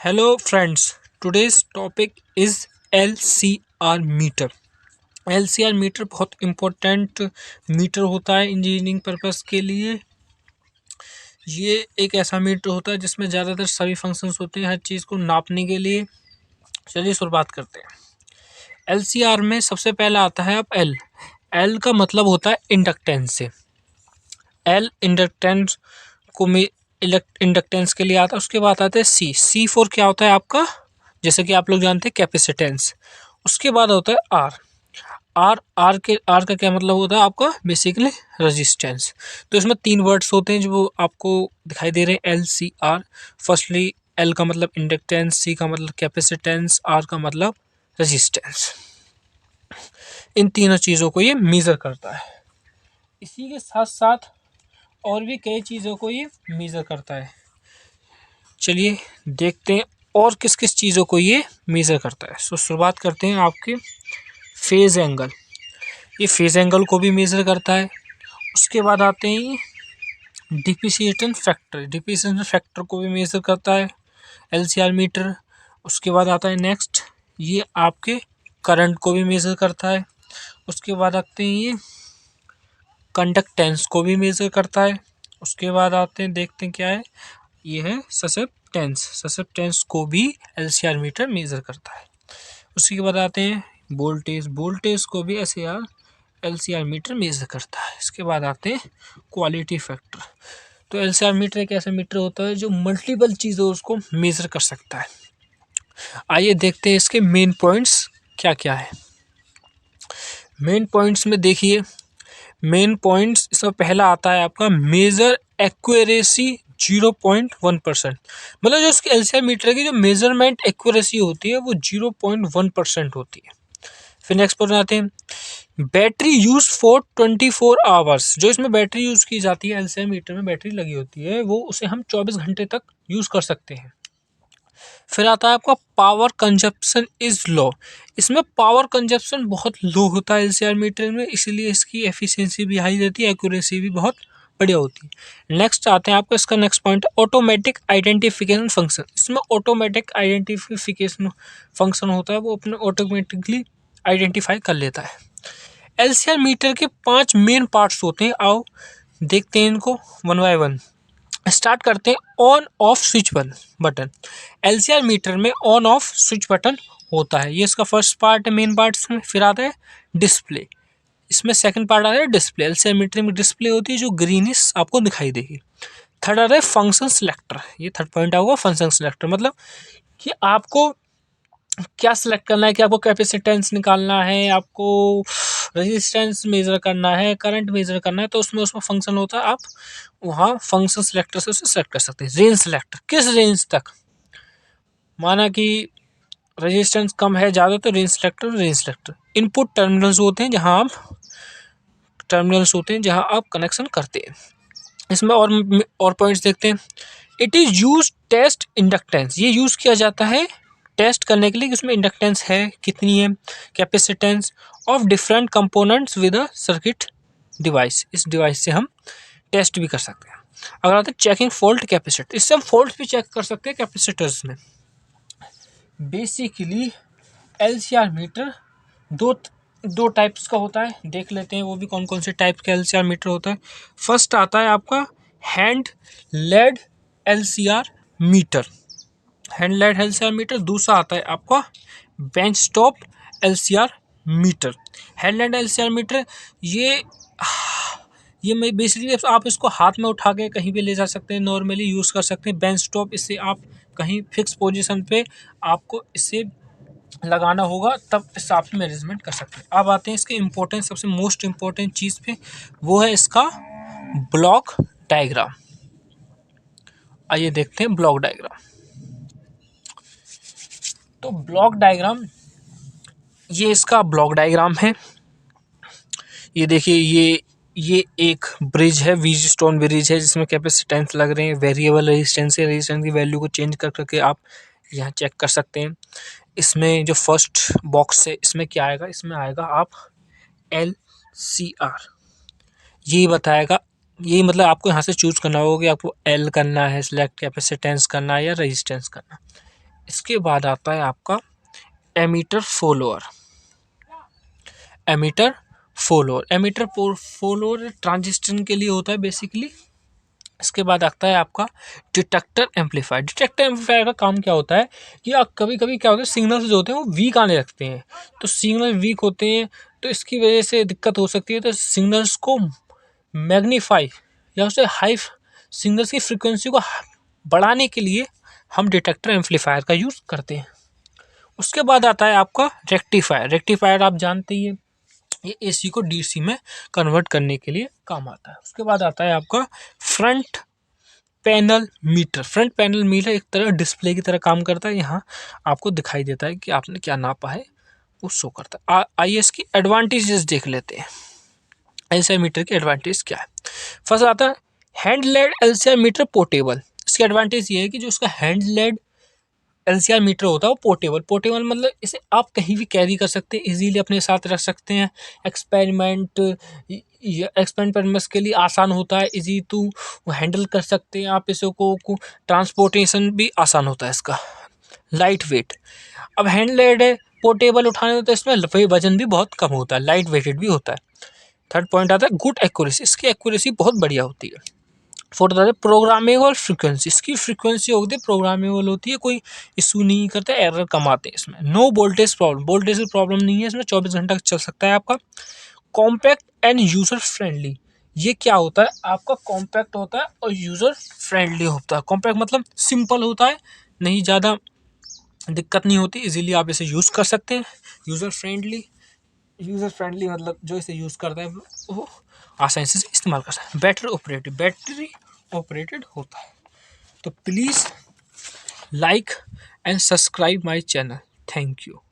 Hello friends, today's topic is LCR meter. LCR meter बहुत important meter होता है engineering purpose के लिए। ये एक ऐसा मीटर होता है जिसमें ज़्यादातर सभी फंक्शंस होते हैं हर चीज़ को नापने के लिए। चलिए शुरुआत करते हैं। LCR में सबसे पहला आता है अब L। L का मतलब होता है इंडक्टेंस से। L इंडक्टेंस को में इंडक्टेंस के लिए आता है। उसके बाद आता है C फॉर क्या होता है आपका, जैसे कि आप लोग जानते हैं कैपेसिटेंस। उसके बाद होता है आर का क्या मतलब होता है आपका, बेसिकली रेजिस्टेंस। तो इसमें तीन वर्ड्स होते हैं जो आपको दिखाई दे रहे हैं, LCR। फर्स्टली एल का मतलब इंडक्टेंस, सी का मतलब कैपेसिटेंस, आर का मतलब रेजिस्टेंस। इन तीनों चीज़ों को ये मेज़र करता है। इसी के साथ साथ और भी कई चीज़ों को ये मेज़र करता है। चलिए देखते हैं और किस किस चीज़ों को ये मेज़र करता है। सो शुरुआत करते हैं आपके फेज़ एंगल। ये फेज़ एंगल को भी मेज़र करता है। उसके बाद आते हैं डिप्रिसिएशन फैक्टर। डिप्रिसिएशन फैक्टर को भी मेज़र करता है LCR मीटर। उसके बाद आता है नेक्स्ट, ये आपके करंट को भी मेज़र करता है। उसके बाद आते हैं ये कंडक्टेंस को भी मेज़र करता है। उसके बाद आते हैं, देखते हैं क्या है, ये है ससेप्टेंस। ससेप्टेंस को भी LCR मीटर मेज़र करता है। उसी के बाद आते हैं वोल्टेज। वोल्टेज को भी LCR मीटर मेज़र करता है। इसके बाद आते हैं क्वालिटी फैक्टर। तो LCR मीटर एक ऐसा मीटर होता है जो मल्टीपल चीज़ों उसको मेज़र कर सकता है। आइए देखते हैं इसके मेन पॉइंट्स क्या क्या है। मेन पॉइंट्स में देखिए, मेन पॉइंट्स इसमें पहला आता है आपका मेजर एक्यूरेसी 0.1%। मतलब जो उसकी LCR मीटर की जो मेजरमेंट एक्यूरेसी होती है वो 0.1% होती है। फिर नेक्स्ट पॉइंट आते हैं बैटरी यूज फॉर 24 आवर्स। जो इसमें बैटरी यूज़ की जाती है, LCR मीटर में बैटरी लगी होती है, वो उसे हम 24 घंटे तक यूज़ कर सकते हैं। फिर आता है आपका पावर कंजप्शन इज़ लो। इसमें पावर कंजप्शन बहुत लो होता है LCR मीटर में, इसीलिए इसकी एफिशिएंसी भी हाई रहती है, एक्यूरेसी भी बहुत बढ़िया होती है। नेक्स्ट आते हैं आपका, इसका next point automatic identification function. इसमें ऑटोमेटिक आइडेंटिफिकेशन फंक्शन होता है, वो अपने ऑटोमेटिकली आइडेंटिफाई कर लेता है। LCR मीटर के 5 मेन पार्ट्स होते हैं। आओ देखते हैं इनको वन बाय वन। स्टार्ट करते हैं on off switch button. LCR meter में ऑन ऑफ स्विच बटन होता है, ये इसका फर्स्ट पार्ट है मेन पार्ट्स में। फिर आता है डिस्प्ले। इसमें सेकंड पार्ट आता है डिस्प्ले। LCR मीटर में डिस्प्ले होती है जो ग्रीनिश आपको दिखाई देगी। थर्ड आता है फंक्शन सिलेक्टर। ये थर्ड पॉइंट होगा फंक्शन सिलेक्टर, मतलब कि आपको क्या सिलेक्ट करना है, कि आपको कैपेसिटेंस निकालना है, आपको रेजिस्टेंस मेजर करना है, करंट मेजर करना है, तो उसमें फंक्शन होता है। आप वहाँ फंक्शन सिलेक्टर से उसे सेलेक्ट कर सकते हैं। रेंज सिलेक्टर, किस रेंज तक, माना कि रेजिस्टेंस कम है ज़्यादा तो रेंज सिलेक्टर। इनपुट टर्मिनल्स होते हैं जहाँ आप कनेक्शन करते हैं। इसमें और पॉइंट्स देखते हैं। It is use test inductance. ये यूज़ किया जाता है टेस्ट करने के लिए कि उसमें इंडक्टेंस है कितनी है, capacitance of different components with a circuit device. इस डिवाइस से हम टेस्ट भी कर सकते हैं। अगर आते हैं चेकिंग फॉल्ट कैपेसिटर, इससे हम फॉल्ट भी चेक कर सकते हैं कैपेसिटर्स में। बेसिकली LCR मीटर दो टाइप्स का होता है, देख लेते हैं वो भी कौन कौन से टाइप का LCR मीटर होता है। फर्स्ट आता है आपका हैंड लेड LCR मीटर, हैंड लेड LCR मीटर। दूसरा आता है आपका बेंच स्टॉप LCR मीटर। हैंड लेड LCR मीटर ये मैं बेसिकली आप इसको हाथ में उठा के कहीं भी ले जा सकते हैं, नॉर्मली यूज़ कर सकते हैं। बेंच स्टॉप, इससे आप कहीं फिक्स पोजीशन पे आपको इसे लगाना होगा, तब इस हिसाब से मैनेजमेंट कर सकते हैं। अब आते हैं इसके इम्पोर्टेंट, सबसे मोस्ट इम्पोर्टेंट चीज़ पे, वो है इसका ब्लॉक डायग्राम। आइए देखते हैं ब्लॉक डायग्राम। तो ब्लॉक डायग्राम, ये इसका ब्लॉक डायग्राम है। ये देखिए, ये एक ब्रिज है, व्हीट स्टोन ब्रिज है, जिसमें कैपेसिटेंस लग रहे हैं, वेरिएबल रेजिस्टेंस है। रेजिस्टेंस की वैल्यू को चेंज कर करके आप यहाँ चेक कर सकते हैं। इसमें जो फर्स्ट बॉक्स है, इसमें क्या आएगा, इसमें आएगा आप LCR। यही बताएगा, यही मतलब आपको यहाँ से चूज़ करना होगा कि आपको L करना है सिलेक्ट, कैपेसिटेंस करना है या रेजिस्टेंस करना। इसके बाद आता है आपका emitter follower. Emitter follower transistor के लिए होता है बेसिकली। इसके बाद आता है आपका डिटेक्टर एम्पलीफायर। डिटेक्टर एम्पलीफायर का काम क्या होता है कि आप कभी कभी क्या होता है, सिग्नल्स जो होते हैं वो वीक आने लगते हैं। तो सिग्नल वीक होते हैं तो इसकी वजह से दिक्कत हो सकती है। तो सिग्नल्स को मैग्नीफाई या उससे हाई सिग्नल्स की फ्रिक्वेंसी को बढ़ाने के लिए हम डिटेक्टर एम्पलीफायर का यूज़ करते हैं। उसके बाद आता है आपका रेक्टिफायर। रेक्टिफायर आप जानते ही हैं, ये एसी को डीसी में कन्वर्ट करने के लिए काम आता है। उसके बाद आता है आपका front panel meter. Front panel meter एक तरह डिस्प्ले की तरह काम करता है। यहाँ आपको दिखाई देता है कि आपने क्या नापा है, वो शो करता है। आइए इसकी एडवांटेजेस देख लेते हैं। एलसीआई मीटर की एडवांटेज क्या है। फर्स्ट आता है हैंड लेड एलसीआई मीटर पोर्टेबल। इसकी एडवांटेज ये है कि जो उसका हैंड लेड एलसीआर मीटर होता है वो पोर्टेबल मतलब इसे आप कहीं भी कैरी कर सकते हैं, इजीली अपने साथ रख सकते हैं। एक्सपेरिमेंट पर्पस के लिए आसान होता है, इजी टू हैंडल कर सकते हैं आप इसे को ट्रांसपोर्टेशन भी आसान होता है इसका। लाइट वेट, अब हैंड लेड है पोर्टेबल उठाने में तो इसमें वजन भी बहुत कम होता है, लाइट वेटेड भी होता है। थर्ड पॉइंट आता है गुड एक्यूरेसी। इसकी एक्यूरेसी बहुत बढ़िया होती है। फोर्थ आता है प्रोग्रामेबल फ्रीक्वेंसी। इसकी फ्रीक्वेंसी होती है प्रोग्रामेबल होती है, कोई इशू नहीं करता, एरर कम आते हैं इसमें। नो वोल्टेज प्रॉब्लम, वोल्टेज की प्रॉब्लम नहीं है इसमें, 24 घंटा चल सकता है आपका। कॉम्पैक्ट एंड यूजर फ्रेंडली, ये क्या होता है आपका, कॉम्पैक्ट होता है और यूजर फ्रेंडली होता है। कॉम्पैक्ट मतलब सिंपल होता है, नहीं ज़्यादा दिक्कत नहीं होती, इजीली आप इसे यूज़ कर सकते हैं। यूज़र फ्रेंडली मतलब जो इसे यूज़ करता है वो आसानी से इस्तेमाल कर सकते हैं। बैटरी ऑपरेटेड होता है। तो please like and subscribe my channel. Thank you.